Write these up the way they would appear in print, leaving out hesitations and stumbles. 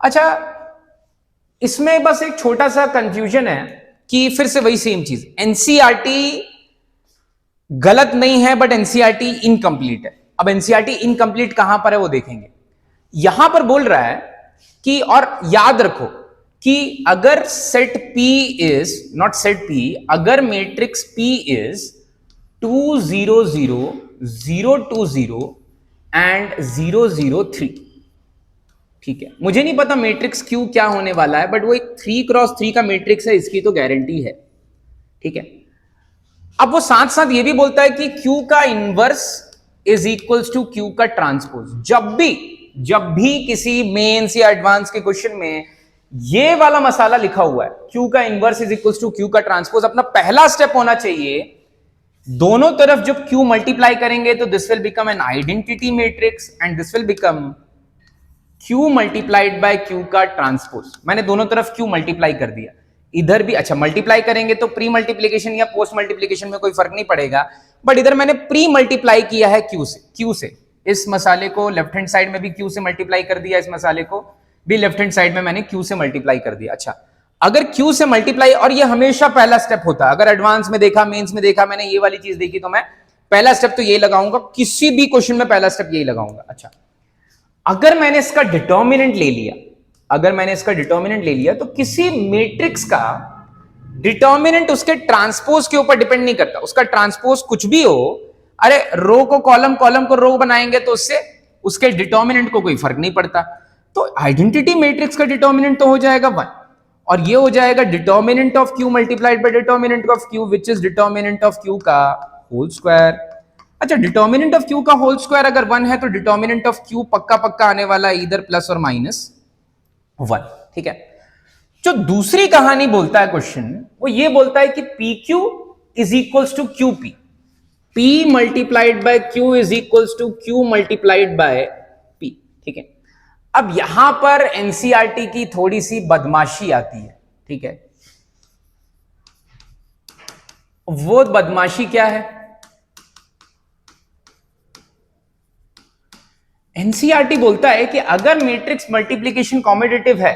अच्छा, इसमें बस एक छोटा सा कंफ्यूजन है कि फिर से वही सेम चीज, एनसीईआरटी गलत नहीं है बट एनसीईआरटी इनकम्प्लीट है। अब एनसीईआरटी इनकम्प्लीट कहां पर है वो देखेंगे। यहां पर बोल रहा है कि, और याद रखो कि अगर set P is not set P, अगर मैट्रिक्स P इज 2 0 0 0 2 0 एंड 0 0 3, ठीक है, मुझे नहीं पता मैट्रिक्स Q क्या होने वाला है, बट वो एक 3x3 का मैट्रिक्स है, इसकी तो गारंटी है, ठीक है। अब वो साथ साथ ये भी बोलता है कि Q का inverse is equals to Q का ट्रांसपोज। जब भी किसी मेंस या एडवांस के क्वेश्चन में ये वाला मसाला लिखा हुआ है, Q का inverse is equals to Q का ट्रांसपोज, अपना पहला स्टेप होना चाहिए, दोनों तरफ जब Q मल्टीप्लाई करेंगे तो this will become an identity matrix and this will become Q multiplied by Q का ट्रांसपोज। मैंने दोनों तरफ Q मल्टीप्लाई कर दिया, इधर भी अच्छा मल्टीप्लाई करेंगे तो प्री मल्टीप्लीकेशन या पोस्ट मल्टीप्लीकेशन में कोई फर्क नहीं पड़ेगा, बट इधर मैंने प्री मल्टीप्लाई किया है Q से। इस मसाले को लेफ्ट हैंड साइड में भी Q से मल्टीप्लाई कर दिया, इस मसाले को भी लेफ्ट हैंड साइड में मैंने Q से मल्टीप्लाई कर दिया। अच्छा, अगर Q से मल्टीप्लाई, और ये हमेशा पहला स्टेप होता है, अगर एडवांस में देखा, मेंस में देखा, मैंने ये वाली चीज देखी, तो मैं पहला स्टेप तो यही लगाऊंगा, किसी भी क्वेश्चन में पहला स्टेप यही लगाऊंगा। अच्छा, अगर मैंने इसका डिटर्मिनेंट ले लिया, तो किसी मैट्रिक्स का डिटर्मिनेंट उसके ट्रांसपोज के ऊपर डिपेंड नहीं करता, उसका ट्रांसपोज कुछ भी हो, अरे रो को कॉलम, कॉलम को रो बनाएंगे तो उससे उसके डिटर्मिनेंट को कोई फर्क नहीं पड़ता। तो आइडेंटिटी मैट्रिक्स का डिटर्मिनेंट तो हो जाएगा 1, और ये हो जाएगा determinant of Q multiplied bye determinant of Q which is determinant of Q का होल स्क्वायर। अच्छा, डिटर्मिनेंट ऑफ Q का होल स्क्वायर अगर 1 है तो डिटर्मिनेंट ऑफ Q पक्का पक्का आने वाला है, इधर प्लस और माइनस 1, ठीक है। जो दूसरी कहानी बोलता है क्वेश्चन, वो ये बोलता है कि PQ is equals to QP, P multiplied by Q is equals to Q multiplied by P, ठीक है। अब यहां पर एनसीईआरटी की थोड़ी सी बदमाशी आती है, ठीक है। वो बदमाशी क्या है? एनसीईआरटी बोलता है कि अगर मैट्रिक्स मल्टीप्लिकेशन कॉम्यूटेटिव है,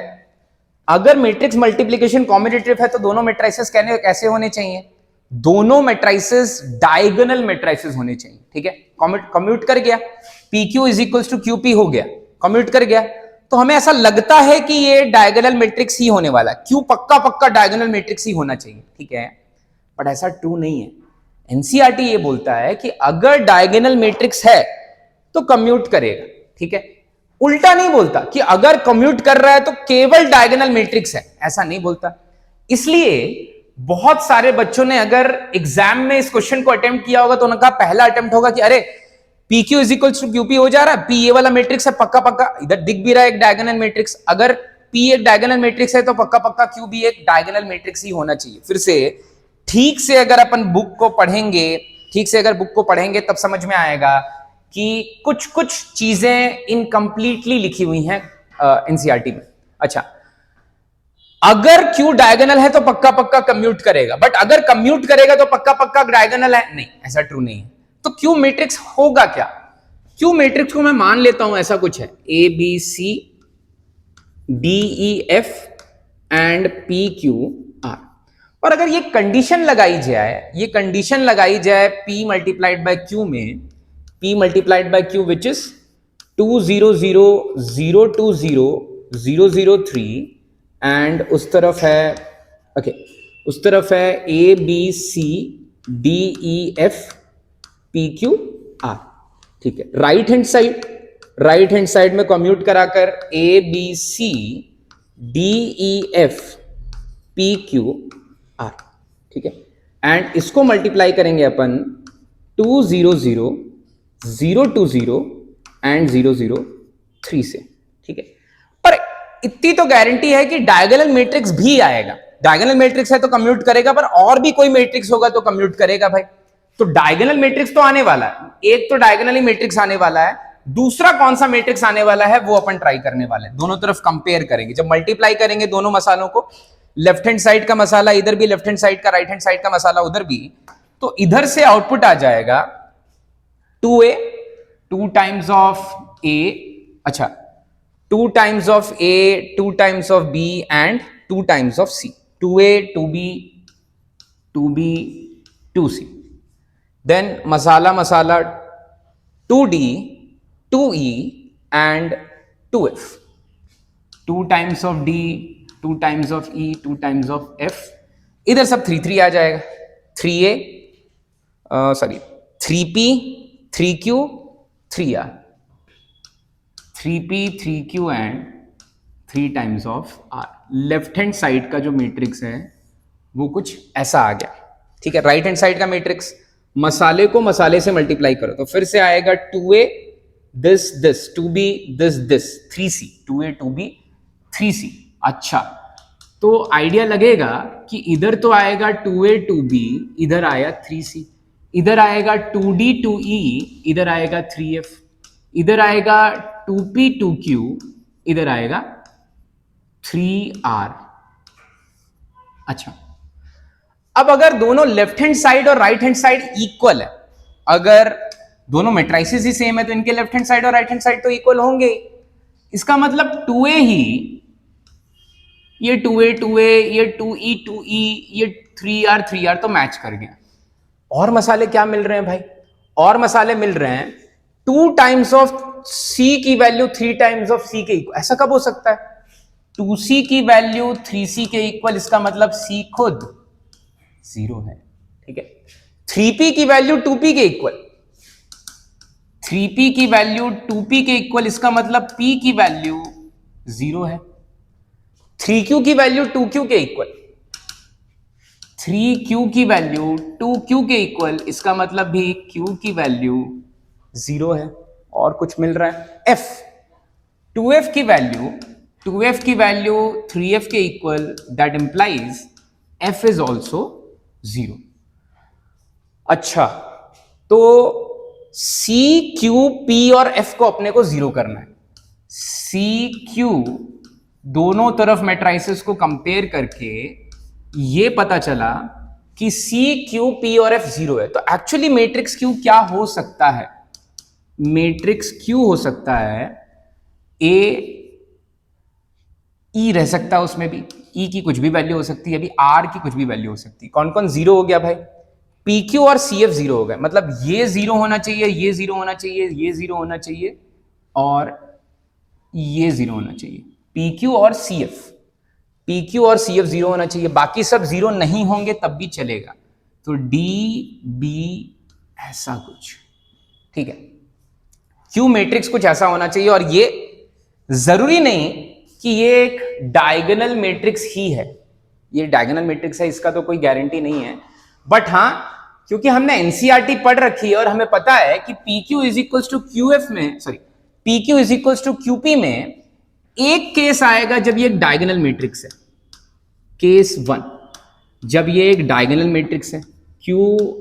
तो दोनों मैट्रिसेस कैसे होने चाहिए? दोनों मैट्रिसेस डायगोनल मैट्रिसेस होने चाहिए, ठीक है। कम्यूट कर गया, PQ is equals to QP हो गया, कम्यूट कर गया, तो हमें ऐसा लगता है कि ये डायगोनल मैट्रिक्स ही होने वाला है, Q पक्का पक्का डायगोनल मैट्रिक्स ही होना चाहिए, ठीक है। बट ऐसा ट्रू नहीं है। एनसीईआरटी ये बोलता है कि अगर डायगोनल मैट्रिक्स है तो कम्यूट करेगा, ठीक है। उल्टा नहीं बोलता कि अगर कम्यूट कर रहा है तो केवल डायगोनल मैट्रिक्स है, ऐसा नहीं बोलता। इसलिए बहुत सारे बच्चों ने अगर एग्जाम में इस क्वेश्चन को अटेम्प्ट किया होगा तो उनका पहला अटेम्प्ट होगा कि अरे PQ is equal to QP हो जा रहा है, P ये वाला मैट्रिक्स है पक्का पक्का, इधर दिख भी रहा है एक डायगोनल मैट्रिक्स, अगर P एक डायगोनल मैट्रिक्स है तो पक्का पक्का Q भी एक डायगोनल मैट्रिक्स ही होना चाहिए। फिर से ठीक से अगर अपन बुक को पढ़ेंगे तब समझ में आएगा कि कुछ कुछ चीजें इनकम्प्लीटली लिखी हुई हैं एनसीईआरटी में। अच्छा, अगर Q डायगोनल है तो पक्का पक्का कम्यूट करेगा, बट अगर कम्यूट करेगा तो पक्का पक्का डायगोनल है, नहीं, ऐसा ट्रू नहीं है। तो Q मैट्रिक्स होगा क्या? Q मैट्रिक्स को मैं मान लेता हूं ऐसा कुछ है, ABC DEF एंड PQR, और अगर ये कंडीशन लगाई जाए P मल्टीप्लाइड बाय Q में, P multiplied by Q which is 2 0 0 0 2 0 0 0 3 and उस तरफ है ABC DEF PQR, ठीक है। राइट हैंड साइड में कम्यूट कराकर ABC DEF PQR, ठीक है, एंड इसको मल्टीप्लाई करेंगे अपन 2 0 0 0 2 0 एंड 0 0 3 से, ठीक है। पर इतनी तो गारंटी है कि डायगोनल मैट्रिक्स भी आएगा, डायगोनल मैट्रिक्स है तो कम्यूट करेगा, पर और भी कोई मैट्रिक्स होगा तो कम्यूट करेगा भाई। तो डायगोनल मैट्रिक्स तो आने वाला है, एक तो डायगोनली मैट्रिक्स आने वाला है, दूसरा कौन सा मैट्रिक्स आने वाला है वो अपन ट्राई करने वाले हैं। दोनों तरफ कंपेयर करेंगे, जब मल्टीप्लाई करेंगे दोनों मसालों को, लेफ्ट हैंड साइड का मसाला इधर भी, लेफ्ट हैंड साइड का, राइट हैंड साइड का मसाला उधर भी, तो इधर से आउटपुट आ जाएगा 2A 2 टाइम्स ऑफ A, अच्छा 2 times of A, 2 times of B, and 2 times of C. 2A, 2B, 2B, 2C. Then masala 2D, 2E, and 2F. 2 times of D, 2 times of E, 2 times of F. इधर सब 3 आ जाएगा. 3A, sorry 3P, 3Q, 3R. 3P, 3Q and 3 times of R. Left hand side का जो matrix है वो कुछ ऐसा आ गया. ठीक है, राइट हैंड साइड का मैट्रिक्स मसाले को मसाले से मल्टीप्लाई करो तो फिर से आएगा 2A this 2B this 3C. 2A 2B 3C. अच्छा, तो आइडिया लगेगा कि इधर तो आएगा 2A 2B, इधर आया 3C, इधर आएगा 2D 2E, इधर आएगा 3F, इधर आएगा 2P 2Q, इधर आएगा 3R. अच्छा, अब अगर दोनों लेफ्ट हैंड साइड और राइट हैंड साइड इक्वल है, अगर दोनों मैट्रिसेस ही सेम है तो इनके लेफ्ट हैंड साइड और राइट हैंड साइड तो इक्वल होंगे. इसका मतलब 2A ही, ये 2A 2A, ये 2E 2E, ये 3R 3R तो मैच कर गया. और मसाले क्या मिल रहे हैं भाई? और मसाले मिल रहे हैं 2 टाइम्स ऑफ C की वैल्यू 3 टाइम्स ऑफ C के इक्वल. ऐसा कब हो सकता है? 2C की वैल्यू 3C के इक्वल, इसका मतलब C खुद 0 है. ठीक है. 3P की वैल्यू 2P के इक्वल, 3P की वैल्यू 2P के इक्वल, इसका मतलब P की वैल्यू 0 है. 3Q की वैल्यू 2Q के इक्वल, 3Q की वैल्यू 2Q के इक्वल, इसका मतलब भी Q की वैल्यू 0 है. और कुछ मिल रहा है? F, 2F की वैल्यू 3F के equal, that implies F is also 0. अच्छा, तो C, Q, P और F को अपने को 0 करना है. C, Q दोनों तरफ मैट्रिसेस को कंपेयर करके ये पता चला कि C, Q, P और F 0 है. तो एक्चुअली मैट्रिक्स Q क्या हो सकता है? मैट्रिक्स Q हो सकता है A, E रह सकता है उसमें भी, E की कुछ भी वैल्यू हो सकती है, अभी R की कुछ भी वैल्यू हो सकती है. कौन कौन 0 हो गया भाई? PQ और CF 0 हो गए. मतलब ये 0 होना चाहिए, ये 0 होना चाहिए, ये 0 होना चाहिए और ये 0 होना चाहिए. PQ और CF 0 होना चाहिए. बाकी सब 0 नहीं होंगे तब भी चलेगा. तो D, B ऐसा कुछ. ठीक है, Q मैट्रिक्स कुछ ऐसा होना चाहिए. और ये जरूरी नहीं कि ये एक डायगोनल मैट्रिक्स ही है. ये डायगोनल मैट्रिक्स है इसका तो कोई गारंटी नहीं है. बट हां, क्योंकि हमने एनसीईआरटी पढ़ रखी है और हमें पता है कि PQ is equals to QF में, sorry PQ is equals to QP में एक केस आएगा जब ये एक डायगोनल मैट्रिक्स है. केस 1, जब ये एक डायगोनल मैट्रिक्स है, Q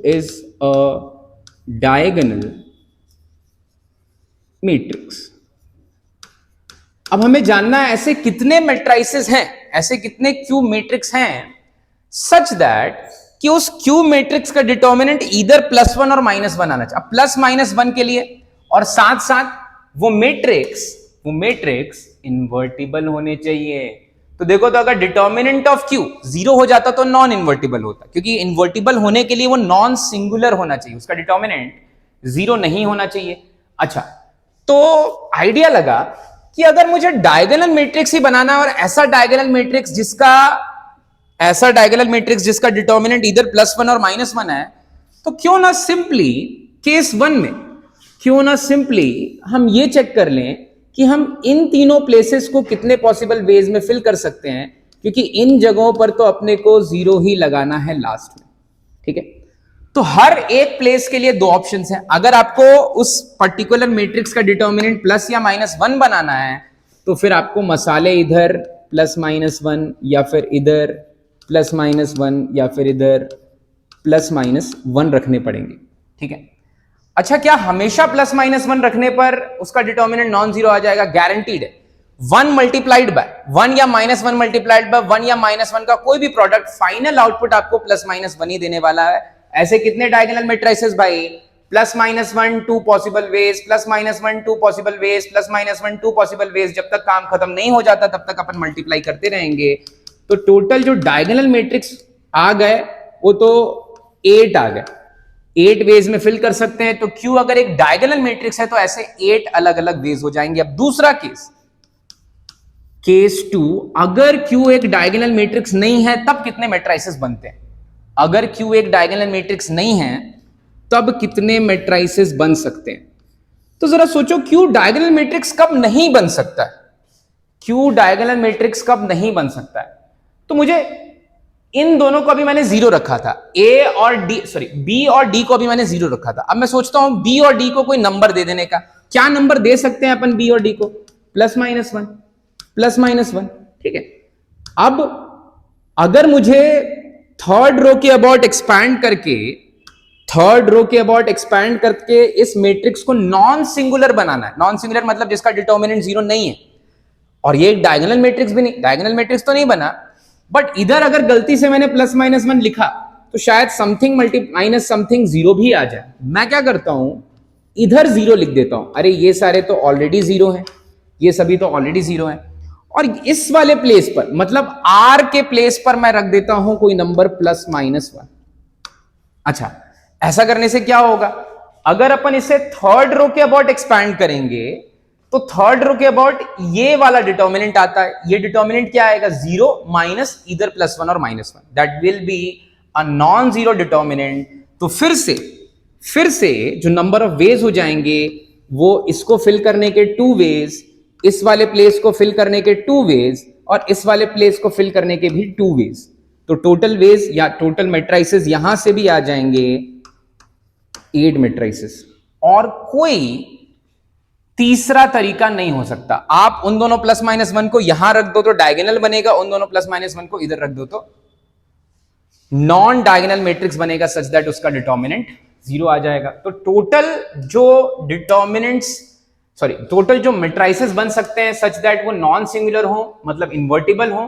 is a diagonal matrix. अब हमें जानना है ऐसे कितने मैट्रिसेस हैं, ऐसे कितने Q मैट्रिक्स हैं सच दैट कि उस Q मैट्रिक्स का डिटर्मिनेंट इधर +1 और -1 आना चाहिए. अब +-1 के लिए और साथ साथ वो मैट्रिक्स इन्वर्टिबल होने चाहिए. तो देखो, तो अगर डिटर्मिनेंट ऑफ Q 0 हो जाता तो नॉन इन्वर्टिबल होता, क्योंकि इन्वर्टिबल होने के लिए वो नॉन सिंगुलर होना चाहिए, उसका डिटर्मिनेंट 0 नहीं होना चाहिए. अच्छा, तो आइडिया लगा कि अगर मुझे डायगोनल मैट्रिक्स ही बनाना है और ऐसा डायगोनल मैट्रिक्स जिसका डिटर्मिनेंट इधर +1 और -1 है, तो क्यों ना सिंपली केस 1 में हम ये चेक कर लें कि हम इन तीनों प्लेसेस को कितने पॉसिबल वेज में फिल कर सकते हैं, क्योंकि इन जगहों पर तो अपने को 0 ही लगाना है लास्ट में. ठीक है, तो हर एक प्लेस के लिए 2 ऑप्शंस हैं. अगर आपको उस पर्टिकुलर मैट्रिक्स का डिटर्मिनेंट प्लस या -1 बनाना है तो फिर आपको मसाले इधर +-1 या फिर इधर +-1 या फिर इधर +-1 रखने पड़ेंगे. ठीक है. अच्छा, क्या हमेशा +-1 रखने पर उसका डिटर्मिनेंट नॉन जीरो आ जाएगा? गारंटीड है. 1 मल्टीप्लाइड बाय 1 या -1 मल्टीप्लाइड बाय 1 या -1 का कोई भी प्रोडक्ट फाइनल आउटपुट आपको +-1 ही देने वाला है. ऐसे कितने डायगोनल मैट्रिसेस भाई? Plus minus 1 2 possible ways, plus minus 1 2 possible ways, plus minus 1 2 possible ways, जब तक काम खत्म नहीं हो जाता तब तक अपन मल्टीप्लाई करते रहेंगे। तो टोटल जो डायगोनल मैट्रिक्स आ गए वो तो 8 आ गए, 8 वेज में फिल कर सकते हैं। तो Q अगर एक डायगोनल मैट्रिक्स है तो ऐसे 8 अलग अलग वेज हो जाएंगे। अब दूसरा केस 2, अगर Q एक डायगोनल मैट्रिक्स नहीं है तब कितने मैट्रिसेस बनते हैं? अगर Q एक डायगोनल मैट्रिक्स नहीं है तब कितने मैट्रिसेस बन सकते हैं? तो जरा सोचो, Q डायगोनल मैट्रिक्स कब नहीं बन सकता है? Q डायगोनल मैट्रिक्स कब नहीं बन सकता है? तो मुझे इन दोनों को अभी मैंने जीरो रखा था, बी और डी को अभी मैंने जीरो रखा था। अब मैं सोचता हूं बी और डी को कोई नंबर दे देने का। क्या नंबर दे सकते हैं अपन बी और डी को? प्लस माइनस 1, प्लस माइनस 1, ठीक है। अब अगर मुझे थर्ड रो के अबाउट एक्सपैंड करके इस मैट्रिक्स को नॉन सिंगुलर बनाना है, नॉन सिंगुलर मतलब जिसका डिटर्मिनेंट जीरो नहीं है, और ये एक डायगोनल मैट्रिक्स भी नहीं, डायगोनल मैट्रिक्स तो नहीं बना, बट इधर अगर गलती से मैंने प्लस माइनस 1 लिखा तो शायद समथिंग माइनस समथिंग जीरो भी आ जाए। मैं क्या करता हूं, इधर जीरो लिख देता हूं। अरे ये सारे तो ऑलरेडी जीरो हैं, ये सभी तो ऑलरेडी जीरो हैं, और इस वाले प्लेस पर मतलब आर के प्लेस पर मैं रख देता हूं कोई नंबर प्लस माइनस 1। अच्छा, ऐसा करने से क्या होगा? अगर अपन इसे थर्ड रो के अबाउट एक्सपैंड करेंगे तो थर्ड रो के अबाउट ये वाला डिटर्मिनेंट आता है। ये डिटर्मिनेंट क्या आएगा? जीरो माइनस इधर प्लस 1 और minus 1, that will be a non zero determinant. तो फिर से जो नंबर ऑफ वेज हो जाएंगे वो इसको फिल करने के 2 वेज, इस वाले प्लेस को फिल करने के 2 वेज, और इस वाले प्लेस को फिल करने के भी 2 वेज। तो टोटल वेज या टोटल मैट्रिसेस यहां से भी आ जाएंगे 8 मैट्रिसेस। और कोई तीसरा तरीका नहीं हो सकता। आप उन दोनों प्लस माइनस 1 को यहां रख दो तो डायगोनल बनेगा, उन दोनों प्लस माइनस 1 को इधर रख दो तो नॉन डायगोनल मैट्रिक्स बनेगा, सच दैट उसका डिटर्मिनेंट जीरो आ जाएगा। तो टोटल जो मैट्रिसेस बन सकते हैं सच दैट वो नॉन सिंगुलर हो, मतलब इन्वर्टिबल हो,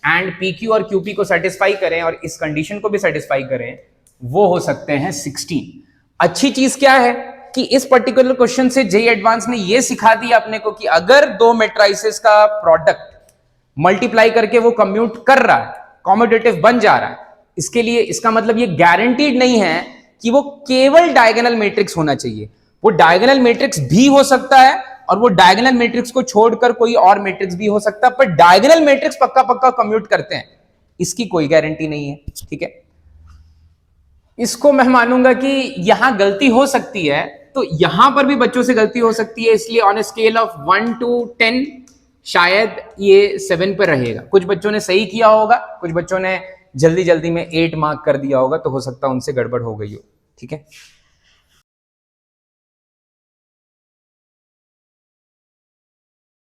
एंड PQ और QP को सेटिस्फाई करें और इस कंडीशन को भी सेटिस्फाई करें, वो हो सकते हैं 16। अच्छी चीज क्या है कि इस पर्टिकुलर क्वेश्चन से जेईई एडवांस ने ये सिखा दिया अपने को कि अगर दो मैट्रिसेस का प्रोडक्ट मल्टीप्लाई करके वो कम्यूट कर रहा है, कॉम्यूटेटिव बन जा रहा है, इसके लिए इसका मतलब ये गारंटीड नहीं है कि वो केवल डायगोनल मैट्रिक्स होना चाहिए। वो डायगोनल मैट्रिक्स भी हो सकता है और वो डायगोनल मैट्रिक्स को छोड़कर कोई और मैट्रिक्स भी हो सकता है, पर डायगोनल मैट्रिक्स पक्का पक्का कम्यूट करते हैं, इसकी कोई गारंटी नहीं है, ठीक है। इसको मैं मानूंगा कि यहां गलती हो सकती है, तो यहां पर भी बच्चों से गलती हो सकती है, इसलिए on a scale of 1 to 10 शायद ये 7 पर रहेगा। कुछ बच्चों ने सही किया होगा, कुछ बच्चों ने जल्दी जल्दी में 8 मार्क कर दिया होगा, तो हो सकता है उनसे गड़बड़ हो गई हो, ठीक है।